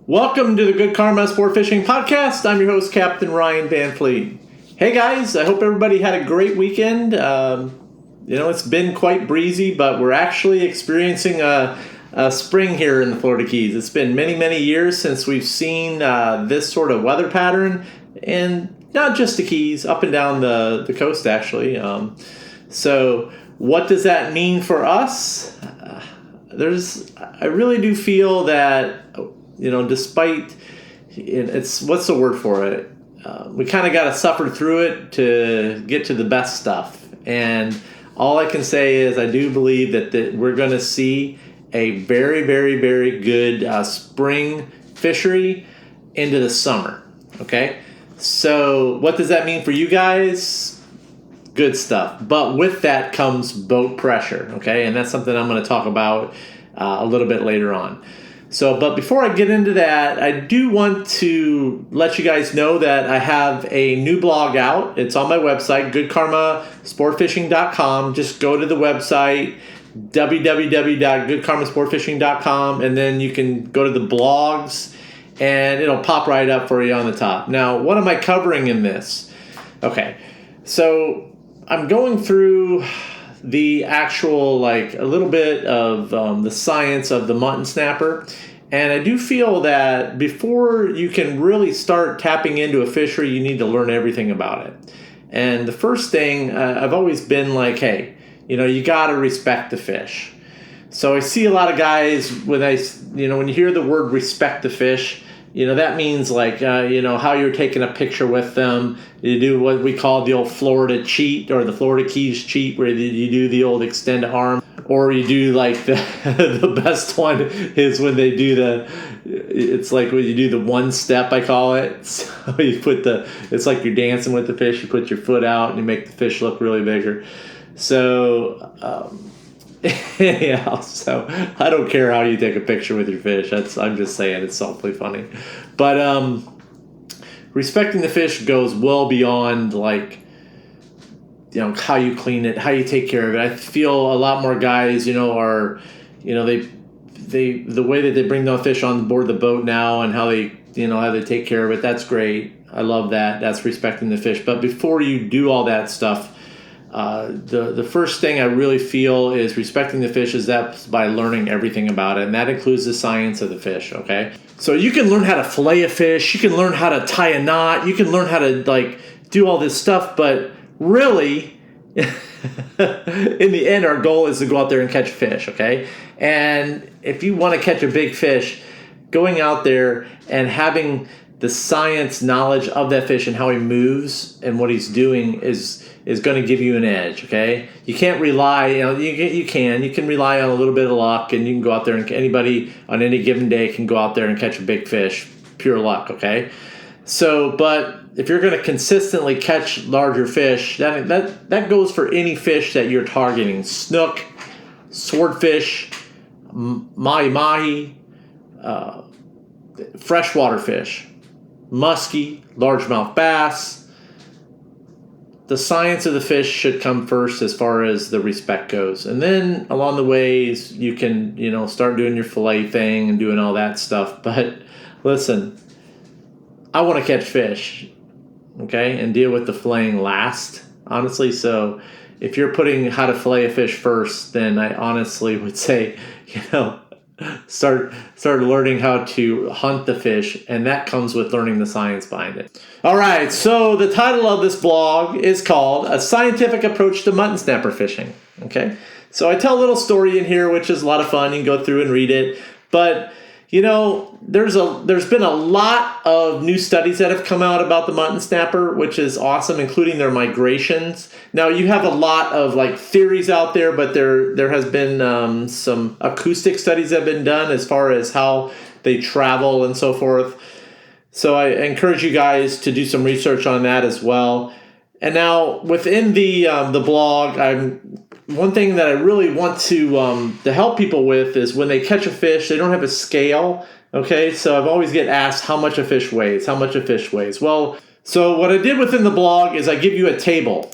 Welcome to the Good Karma Sport Fishing Podcast. I'm your host, Captain Ryan Van Fleet. Hey guys, I hope everybody had a great weekend. It's been quite breezy, but we're actually experiencing a spring here in the Florida Keys. It's been many, many years since we've seen this sort of weather pattern, and not just the Keys, up and down the coast actually. So what does that mean for us? I really do feel that, despite, what's the word for it? We kind of got to suffer through it to get to the best stuff. And all I can say is I do believe that we're going to see a very, very, very good spring fishery into the summer. Okay? So what does that mean for you guys? Good stuff. But with that comes boat pressure. Okay? And that's something I'm going to talk about a little bit later on. But before I get into that, I do want to let you guys know that I have a new blog out. It's on my website, goodkarmasportfishing.com. Just go to the website, www.goodkarmasportfishing.com, and then you can go to the blogs, and it'll pop right up for you on the top. Now, what am I covering in this? Okay, so I'm going through the actual, a little bit of the science of the Mutton Snapper. And I do feel that before you can really start tapping into a fishery, you need to learn everything about it. And the first thing, I've always been like, hey, you got to respect the fish. So I see a lot of guys, when you hear the word respect the fish, that means how you're taking a picture with them. You do what we call the old Florida cheat, or the Florida Keys cheat, where you do the old extend arm, or you do the best one is when they do it's like when you do the one step, I call it. So you it's like you're dancing with the fish. You put your foot out and you make the fish look really bigger. So, yeah, so I don't care how you take a picture with your fish. I'm just saying it's awfully funny. But respecting the fish goes well beyond how you clean it, how you take care of it. I feel a lot more guys, are the way that they bring the fish on board the boat now, and how they take care of it. That's great. I love that. That's respecting the fish. But before you do all that stuff, the first thing I really feel is respecting the fish is that by learning everything about it, and that includes the science of the fish. Okay, so you can learn how to fillet a fish, you can learn how to tie a knot, you can learn how to do all this stuff, but really, in the end, our goal is to go out there and catch fish. Okay, and if you want to catch a big fish, going out there and having the science knowledge of that fish and how he moves and what he's doing is going to give you an edge. Okay, you can't rely. You can rely on a little bit of luck, and you can go out there, and anybody on any given day can go out there and catch a big fish, pure luck. Okay, but if you're going to consistently catch larger fish, that goes for any fish that you're targeting: snook, swordfish, mahi, freshwater fish, muskie, largemouth bass. The science of the fish should come first as far as the respect goes. And then along the ways, you can, start doing your fillet thing and doing all that stuff. But listen, I want to catch fish, okay, and deal with the filleting last, honestly. So if you're putting how to fillet a fish first, then I honestly would say, start learning how to hunt the fish, and that comes with learning the science behind it. All right, so the title of this blog is called A Scientific Approach to Mutton Snapper Fishing. Okay, so I tell a little story in here, which is a lot of fun. You can go through and read it, but there's been a lot of new studies that have come out about the Mutton Snapper, which is awesome, including their migrations. Now, you have a lot of theories out there, but there has been some acoustic studies that have been done as far as how they travel and so forth. So I encourage you guys to do some research on that as well. And now within the blog, one thing that I really want to help people with is when they catch a fish, they don't have a scale. Okay, so I've always get asked how much a fish weighs. Well, so what I did within the blog is I give you a table.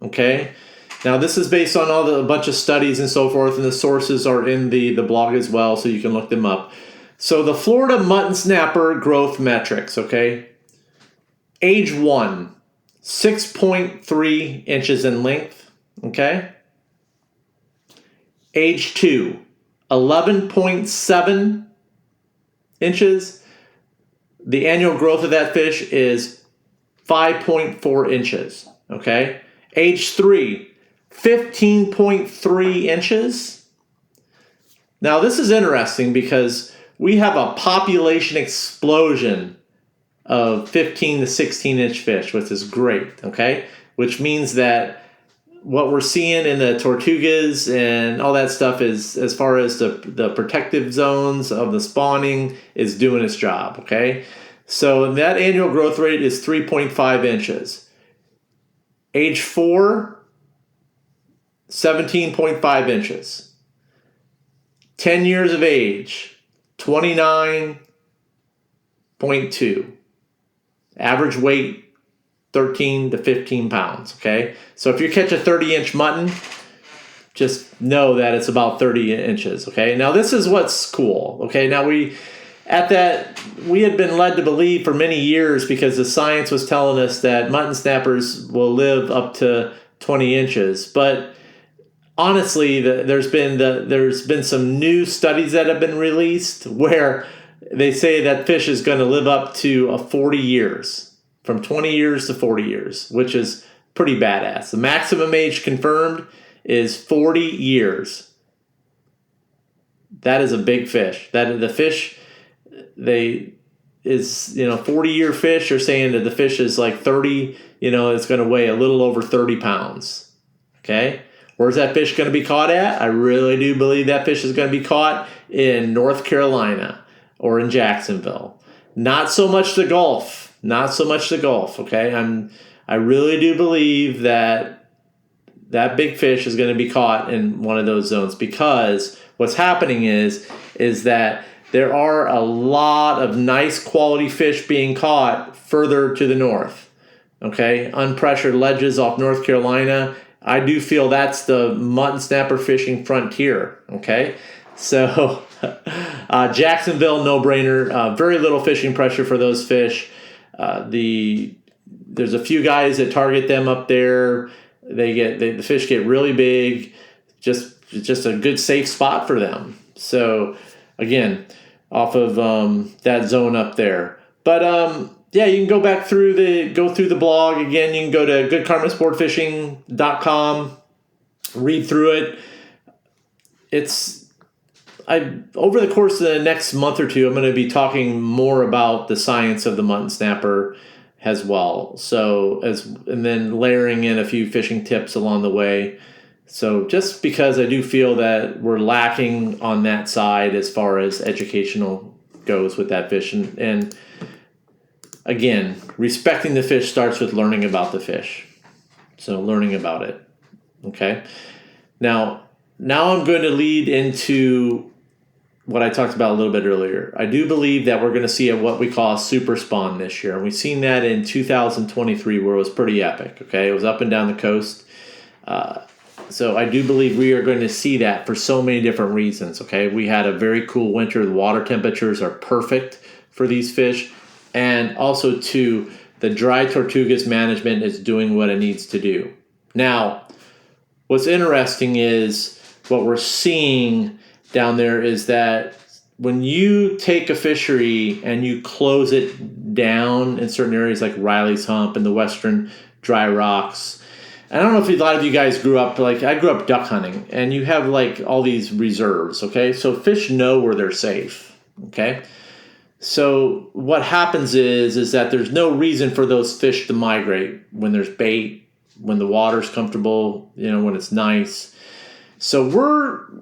Okay, now this is based on a bunch of studies and so forth, and the sources are in the blog as well, so you can look them up. So the Florida Mutton Snapper growth metrics, okay? Age 1, 6.3 inches in length, okay? Age 2, 11.7 inches. The annual growth of that fish is 5.4 inches, okay? Age 3, 15.3 inches. Now, this is interesting because we have a population explosion of 15 to 16 inch fish, which is great, okay? Which means that what we're seeing in the Tortugas and all that stuff is, as far as the protective zones of the spawning, is doing its job, okay? So that annual growth rate is 3.5 inches. Age 4, 17.5 inches. 10 years of age, 29.2. Average weight, 13 to 15 pounds, okay? So if you catch a 30-inch mutton, just know that it's about 30 inches, okay? Now, this is what's cool, okay? Now, we had been led to believe for many years, because the science was telling us that mutton snappers will live up to 20 inches. But honestly, there's been some new studies that have been released where they say that fish is going to live up to 40 years, from 20 years to 40 years, which is pretty badass. The maximum age confirmed is 40 years. That is a big fish. That the fish, 40-year fish are saying that the fish is like 30, it's going to weigh a little over 30 pounds. Okay? Where's that fish going to be caught at? I really do believe that fish is going to be caught in North Carolina or in Jacksonville. Not so much the Gulf. Okay? I really do believe that big fish is going to be caught in one of those zones, because what's happening is that there are a lot of nice quality fish being caught further to the north. Okay? Unpressured ledges off North Carolina. I do feel that's the mutton snapper fishing frontier. Okay? So Jacksonville, no-brainer. Very little fishing pressure for those fish. There's a few guys that target them up there. The fish get really big. Just a good safe spot for them. So again, off of that zone up there. But yeah, you can go through the blog again. You can go to goodkarmasportfishing.com, read through it. Over the course of the next month or two, I'm going to be talking more about the science of the mutton snapper as well. And then layering in a few fishing tips along the way. So just because I do feel that we're lacking on that side as far as educational goes with that fish. And again, respecting the fish starts with learning about the fish. So learning about it. Okay. Now I'm going to lead into what I talked about a little bit earlier. I do believe that we're going to see what we call a super spawn this year. And we've seen that in 2023, where it was pretty epic. Okay. It was up and down the coast. So I do believe we are going to see that for so many different reasons. Okay. We had a very cool winter. The water temperatures are perfect for these fish. And also, too, the dry Tortugas management is doing what it needs to do. Now, what's interesting is what we're seeing down there is that when you take a fishery and you close it down in certain areas like Riley's Hump and the western dry rocks, I don't know if a lot of you guys grew up, I grew up duck hunting, and you have all these reserves, okay? So fish know where they're safe, okay? So what happens is that there's no reason for those fish to migrate when there's bait, when the water's comfortable, when it's nice. So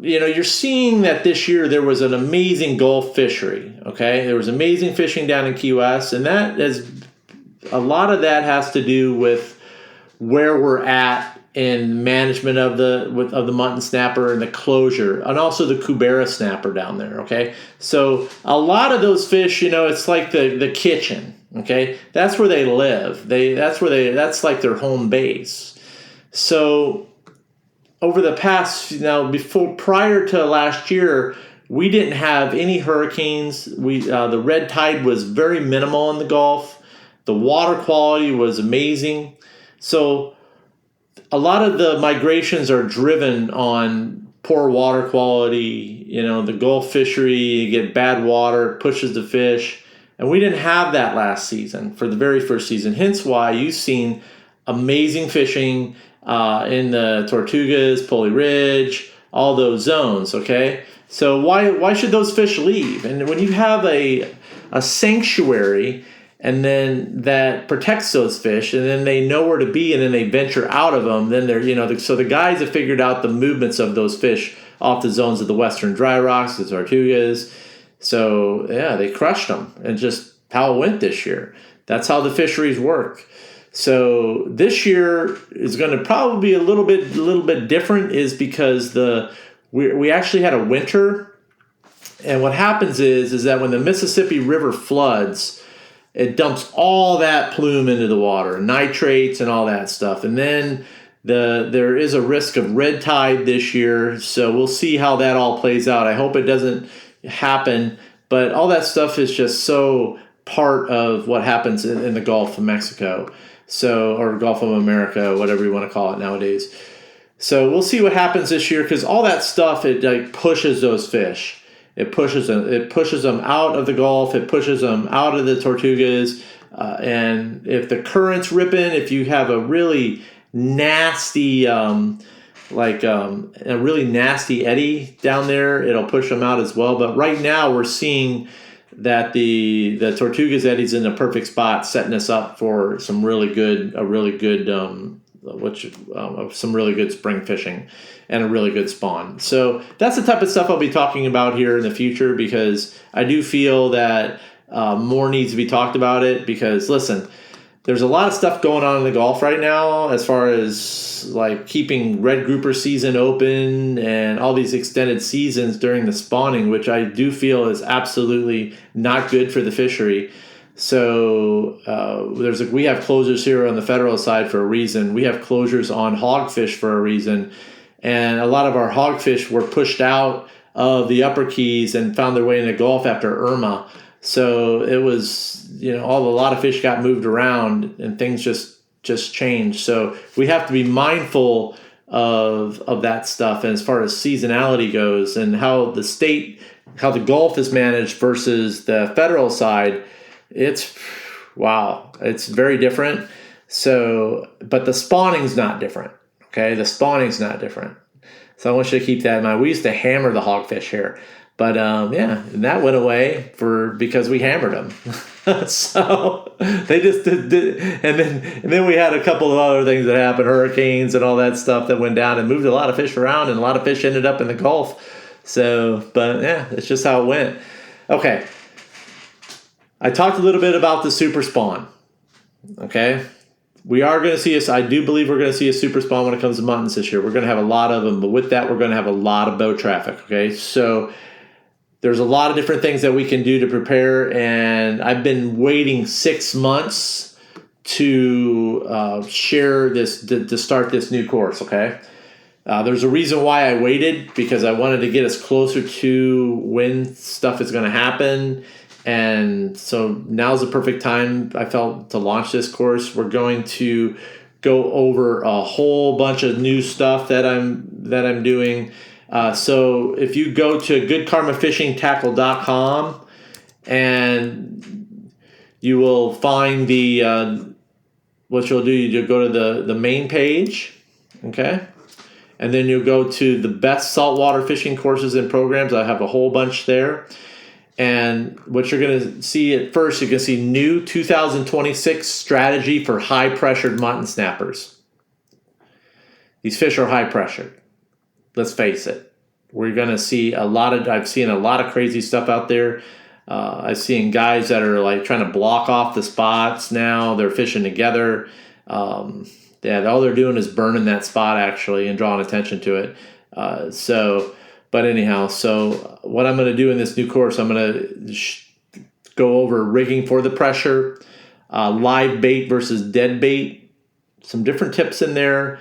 you're seeing that this year there was an amazing Gulf fishery, okay? There was amazing fishing down in Key West, and a lot of that has to do with where we're at in management of the mutton snapper and the closure, and also the Cubera snapper down there, okay? So a lot of those fish, it's like the kitchen, okay? That's where they live. That's like their home base. So over the past, prior to last year, we didn't have any hurricanes. The red tide was very minimal in the Gulf. The water quality was amazing. So a lot of the migrations are driven on poor water quality. The Gulf fishery, you get bad water, it pushes the fish. And we didn't have that last season for the very first season. Hence why you've seen amazing fishing in the Tortugas, Pulley Ridge, all those zones, okay? So why should those fish leave? And when you have a sanctuary and then that protects those fish, and then they know where to be, and then they venture out of them, then they're, so the guys have figured out the movements of those fish off the zones of the western dry rocks, the Tortugas. So yeah, they crushed them, and just how it went this year. That's how the fisheries work. So this year is going to probably be a little bit different, is because we actually had a winter, and what happens is that when the Mississippi River floods, it dumps all that plume into the water, nitrates and all that stuff. And then there is a risk of red tide this year, so we'll see how that all plays out. I hope it doesn't happen, but all that stuff is just so part of what happens in the Gulf of Mexico, or Gulf of America, whatever you want to call it nowadays. So we'll see what happens this year, because all that stuff, it pushes those fish. It pushes them out of the Gulf. It pushes them out of the Tortugas. And if the current's ripping, if you have a really nasty, a really nasty eddy down there, it'll push them out as well. But right now we're seeing that the Tortugas eddy's in the perfect spot, setting us up for some really good spring fishing and a really good spawn. So that's the type of stuff I'll be talking about here in the future, because I do feel that more needs to be talked about it. Because listen, there's a lot of stuff going on in the Gulf right now as far as like keeping red grouper season open and all these extended seasons during the spawning, which I do feel is absolutely not good for the fishery. So we have closures here on the federal side for a reason. We have closures on hogfish for a reason. And a lot of our hogfish were pushed out of the Upper Keys and found their way in the Gulf after Irma. So it was, a lot of fish got moved around and things just changed. So we have to be mindful of that stuff. And as far as seasonality goes and how the Gulf is managed versus the federal side, it's very different. So, but the spawning's not different. Okay, the spawning's not different. So I want you to keep that in mind. We used to hammer the hogfish here, but and that went away because we hammered them. So they just did, and then we had a couple of other things that happened, hurricanes and all that stuff that went down and moved a lot of fish around, and a lot of fish ended up in the Gulf. So, but yeah, it's just how it went. Okay. I talked a little bit about the super spawn. Okay. We are going to see I do believe we're going to see a super spawn when it comes to muttons this year. We're going to have a lot of them, but with that, we're going to have a lot of boat traffic. Okay. So there's a lot of different things that we can do to prepare. And I've been waiting 6 months to share this, to start this new course. Okay. There's a reason why I waited, because I wanted to get us closer to when stuff is going to happen. And so now's the perfect time, I felt, to launch this course. We're going to go over a whole bunch of new stuff that I'm doing. So if you go to goodkarmafishingtackle.com, and you will find what you'll do, you'll go to the main page, okay? And then you'll go to the best saltwater fishing courses and programs. I have a whole bunch there. And what you're going to see at first, you're going to see new 2026 strategy for high-pressured mutton snappers. These fish are high-pressured. Let's face it. We're going to see I've seen a lot of crazy stuff out there. I've seen guys that are like trying to block off the spots now. They're fishing together. All they're doing is burning that spot, actually, and drawing attention to it. But anyhow, so what I'm going to do in this new course, I'm going to go over rigging for the pressure, live bait versus dead bait, some different tips in there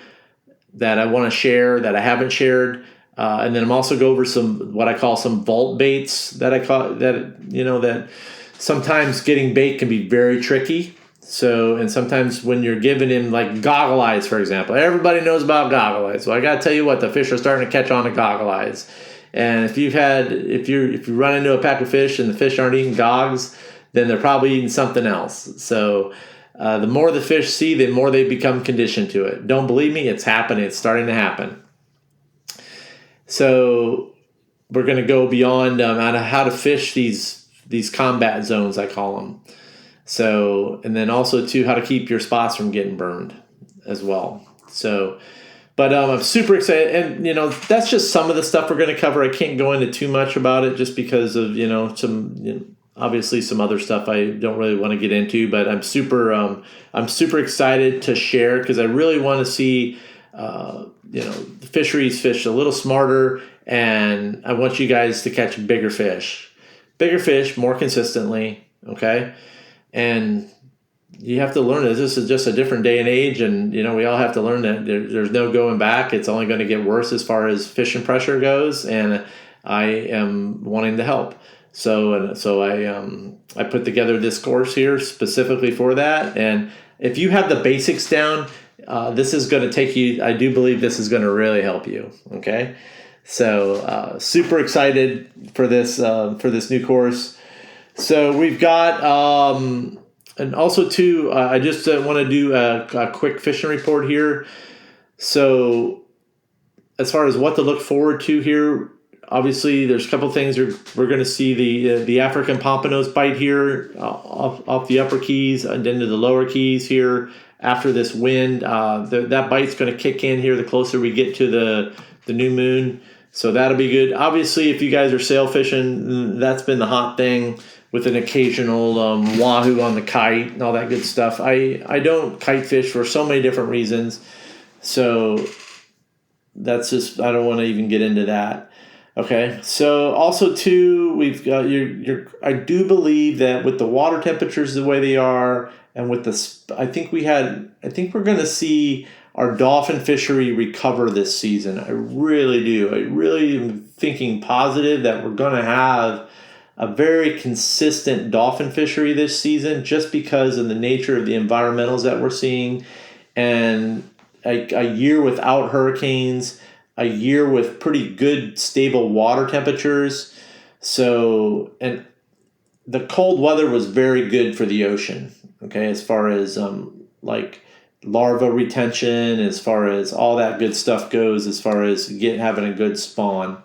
that I want to share that I haven't shared. And then I'm also go over some what I call some vault baits that sometimes getting bait can be very tricky. So, and sometimes when you're giving him like goggle eyes, for example, everybody knows about goggle eyes. So I got to tell you what, the fish are starting to catch on to goggle eyes. And if you run into a pack of fish and the fish aren't eating gogs, then they're probably eating something else. So the more the fish see, the more they become conditioned to it. Don't believe me? It's happening. It's starting to happen. So we're going to go beyond on how to fish these combat zones, I call them. So, and then also too, how to keep your spots from getting burned as well. So, but I'm super excited, and that's just some of the stuff we're going to cover. I can't go into too much about it just because of obviously some other stuff I don't really want to get into. But I'm super excited to share because I really want to see the fisheries fish a little smarter, and I want you guys to catch bigger fish more consistently. Okay. And you have to learn that this is just a different day and age, and we all have to learn that there's no going back. It's only going to get worse as far as fishing pressure goes, and I am wanting to help. So I put together this course here specifically for that. And if you have the basics down, this is going to take you. I do believe this is going to really help you. Okay, so super excited for this new course. So we've got, and also too, I just want to do a quick fishing report here. So as far as what to look forward to here, obviously there's a couple things we're going to see the African pompanoes bite here off the upper keys and into the lower keys here after this wind. That bite's going to kick in here the closer we get to the new moon. So that'll be good. Obviously, if you guys are sail fishing, that's been the hot thing, with an occasional wahoo on the kite and all that good stuff. I don't kite fish for so many different reasons. So that's just, I don't want to even get into that. Okay. So also too, we've got I do believe that with the water temperatures the way they are, and with I think we're going to see our dolphin fishery recover this season. I really do. I really am thinking positive that we're going to have a very consistent dolphin fishery this season, just because of the nature of the environmentals that we're seeing, and a year without hurricanes, a year with pretty good stable water temperatures. So, and the cold weather was very good for the ocean. Okay, as far as like larva retention, as far as all that good stuff goes, as far as having a good spawn.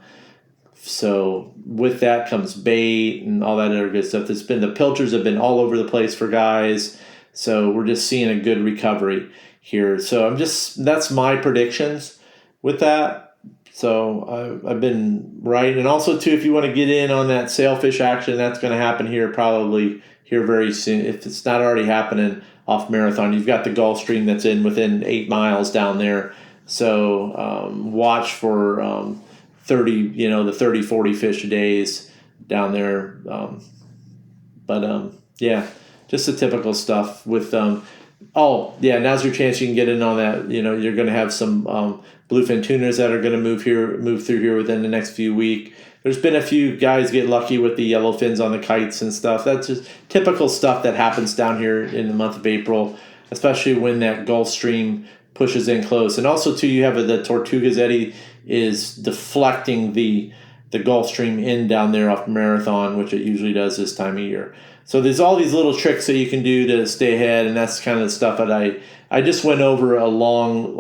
So with that comes bait and all that other good stuff. The pilchers have been all over the place for guys. So we're just seeing a good recovery here. So that's my predictions with that. So I've been right. And also too, if you want to get in on that sailfish action, that's going to happen here probably here very soon. If it's not already happening off Marathon, you've got the Gulf Stream that's within 8 miles down there. So watch for 30-40 fish a days down there. Yeah, just the typical stuff with, now's your chance you can get in on that. You're going to have some bluefin tunas that are going to move through here within the next few weeks. There's been a few guys get lucky with the yellow fins on the kites and stuff. That's just typical stuff that happens down here in the month of April, especially when that Gulf Stream pushes in close. And also too, you have the Tortugas eddy is deflecting the Gulf Stream in down there off Marathon, which it usually does this time of year. So there's all these little tricks that you can do to stay ahead, and that's kind of the stuff that I just went over along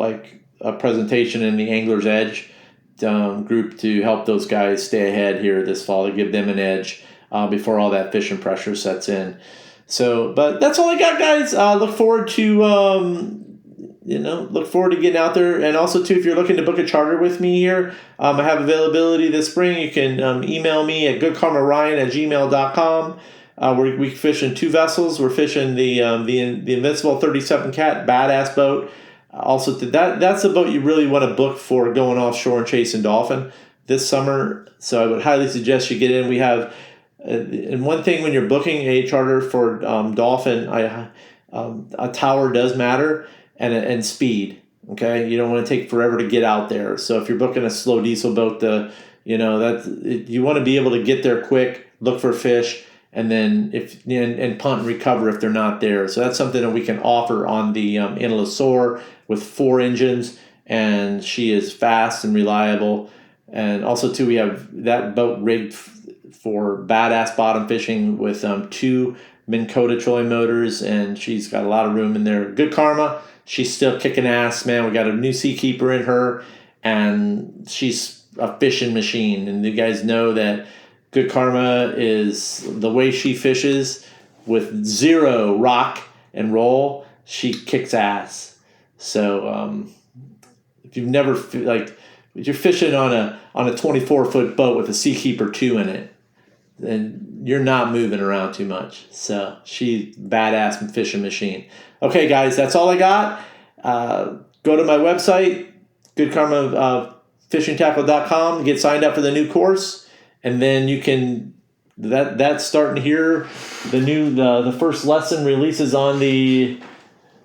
a presentation in the Angler's Edge group to help those guys stay ahead here this fall, to give them an edge before all that fishing pressure sets in. So, but that's all I got, guys. Look forward to getting out there. And also too, if you're looking to book a charter with me here, I have availability this spring. You can email me at goodkarmaryan@gmail.com. We fish in 2 vessels. We're fishing the Invincible 37 Cat badass boat. Also, that's the boat you really want to book for going offshore and chasing dolphin this summer. So I would highly suggest you get in. We have, and one thing when you're booking a charter for dolphin, a tower does matter, and speed. Okay, you don't want to take forever to get out there. So if you're booking a slow diesel boat, you want to be able to get there quick, look for fish, and then and punt and recover if they're not there. So that's something that we can offer on the Intelosor with 4 engines, and she is fast and reliable. And also too, we have that boat rigged for badass bottom fishing with 2 Minn Kota trolling motors, and she's got a lot of room in there. Good Karma. She's still kicking ass, man. We got a new Seakeeper in her, and she's a fishing machine. And you guys know that Good Karma is the way she fishes with 0 rock and roll. She kicks ass. So if you've never if you're fishing on a 24-foot boat with a Seakeeper 2 in it, then you're not moving around too much. So she's badass fishing machine. Okay, guys, that's all I got. Go to my website, goodkarmafishingtackle.com, get signed up for the new course, and then you can. That's starting here. The first lesson releases on March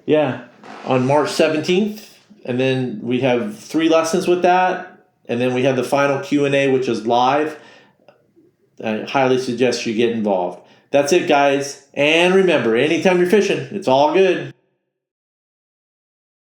17th, and then we have 3 lessons with that, and then we have the final Q&A, which is live. I highly suggest you get involved. That's it, guys. And remember, anytime you're fishing, it's all good.